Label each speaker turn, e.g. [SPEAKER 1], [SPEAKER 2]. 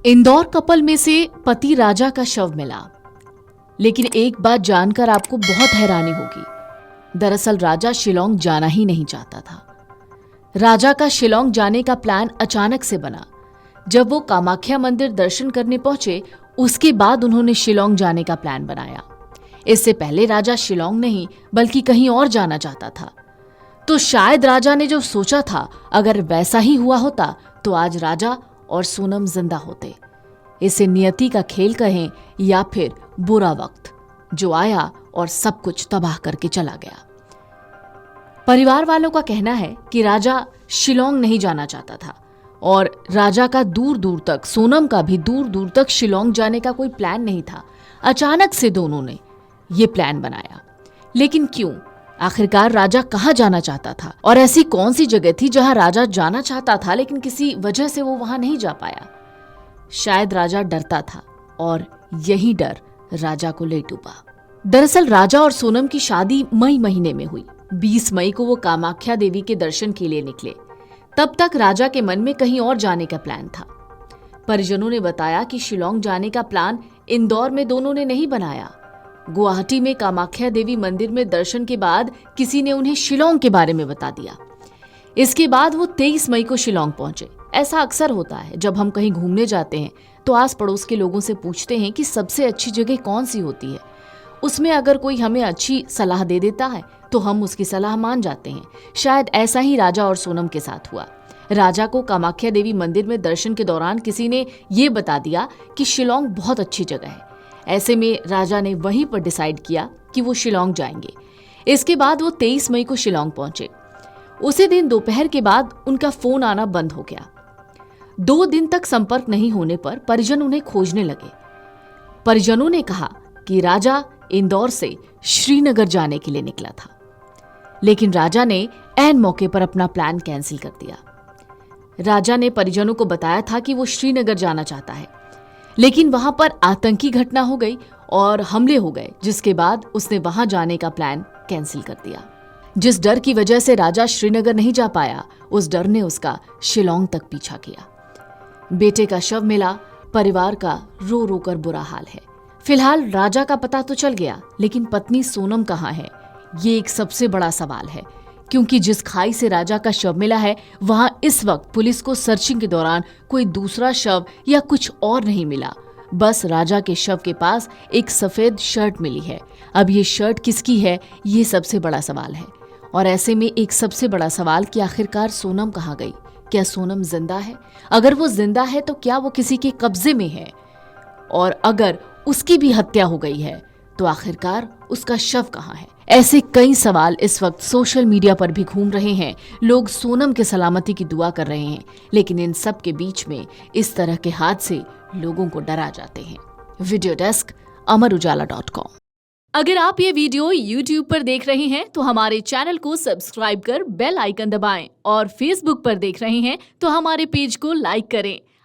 [SPEAKER 1] Indore couple में से पति राजा का शव मिला, लेकिन एक बात जानकर आपको बहुत हैरानी होगी। दरअसल राजा शिलोंग जाना ही नहीं चाहता था। राजा का शिलोंग जाने का प्लान अचानक से बना। जब वो कामाख्या मंदिर दर्शन करने पहुंचे, उसके बाद उन्होंने शिलोंग जाने का प्लान बनाया। इससे पहले राजा शिलोंग नहीं बल्कि कहीं और जाना चाहता था। तो शायद राजा ने जो सोचा था, अगर वैसा ही हुआ होता तो आज राजा और सोनम जिंदा होते। इसे नियति का खेल कहें या फिर बुरा वक्त जो आया और सब कुछ तबाह करके चला गया। परिवार वालों का कहना है कि राजा शिलोंग नहीं जाना चाहता था और राजा का दूर दूर तक, सोनम का भी दूर दूर तक शिलोंग जाने का कोई प्लान नहीं था। अचानक से दोनों ने ये प्लान बनाया। लेकिन क्यों? आखिरकार राजा कहाँ जाना चाहता था और ऐसी कौन सी जगह थी जहां राजा जाना चाहता था लेकिन किसी वजह से वो वहां नहीं जा पाया? शायद राजा डरता था और यही डर राजा को ले डूबा। दरअसल राजा और सोनम की शादी मई महीने में हुई। 20 मई को वो कामाख्या देवी के दर्शन के लिए निकले। तब तक राजा के मन में कहीं और जाने का प्लान था। परिजनों ने बताया कि शिलोंग जाने का प्लान इंदौर में दोनों ने नहीं बनाया। गुवाहाटी में कामाख्या देवी मंदिर में दर्शन के बाद किसी ने उन्हें शिलोंग के बारे में बता दिया। इसके बाद वो 23 मई को शिलोंग पहुंचे। ऐसा अक्सर होता है, जब हम कहीं घूमने जाते हैं तो आस पड़ोस के लोगों से पूछते हैं कि सबसे अच्छी जगह कौन सी होती है। उसमें अगर कोई हमें अच्छी सलाह दे देता है तो हम उसकी सलाह मान जाते हैं। शायद ऐसा ही राजा और सोनम के साथ हुआ। राजा को कामाख्या देवी मंदिर में दर्शन के दौरान किसी ने ये बता दिया कि शिलोंग बहुत अच्छी जगह है। ऐसे में राजा ने वहीं पर डिसाइड किया कि वो शिलोंग जाएंगे। इसके बाद वो 23 मई को शिलोंग पहुंचे। उसी दिन दोपहर के बाद उनका फोन आना बंद हो गया। 2 दिन तक संपर्क नहीं होने पर परिजन उन्हें खोजने लगे। परिजनों ने कहा कि राजा इंदौर से श्रीनगर जाने के लिए निकला था, लेकिन राजा ने ऐन मौके पर अपना प्लान कैंसिल कर दिया। राजा ने परिजनों को बताया था कि वो श्रीनगर जाना चाहता है, लेकिन वहां पर आतंकी घटना हो गई और हमले हो गए, जिसके बाद उसने वहां जाने का प्लान कैंसिल कर दिया। जिस डर की वजह से राजा श्रीनगर नहीं जा पाया, उस डर ने उसका शिलोंग तक पीछा किया। बेटे का शव मिला, परिवार का रो रो कर बुरा हाल है। फिलहाल राजा का पता तो चल गया, लेकिन पत्नी सोनम कहाँ है, ये एक सबसे बड़ा सवाल है। क्योंकि जिस खाई से राजा का शव मिला है, वहां इस वक्त पुलिस को सर्चिंग के दौरान कोई दूसरा शव या कुछ और नहीं मिला। बस राजा के शव के पास एक सफेद शर्ट मिली है। अब ये शर्ट किसकी है, ये सबसे बड़ा सवाल है। और ऐसे में एक सबसे बड़ा सवाल कि आखिरकार सोनम कहाँ गई? क्या सोनम जिंदा है? अगर वो जिंदा है तो क्या वो किसी के कब्जे में है? और अगर उसकी भी हत्या हो गई है तो आखिरकार उसका शव कहाँ है? ऐसे कई सवाल इस वक्त सोशल मीडिया पर भी घूम रहे हैं। लोग सोनम के सलामती की दुआ कर रहे हैं, लेकिन इन सब के बीच में इस तरह के हादसे लोगों को डरा जाते हैं। Video desk amarujala.com। अगर आप ये वीडियो YouTube पर देख रहे हैं तो हमारे चैनल को सब्सक्राइब कर बेल आइकन दबाएं और Facebook पर देख रहे हैं तो हमारे पेज को लाइक करें।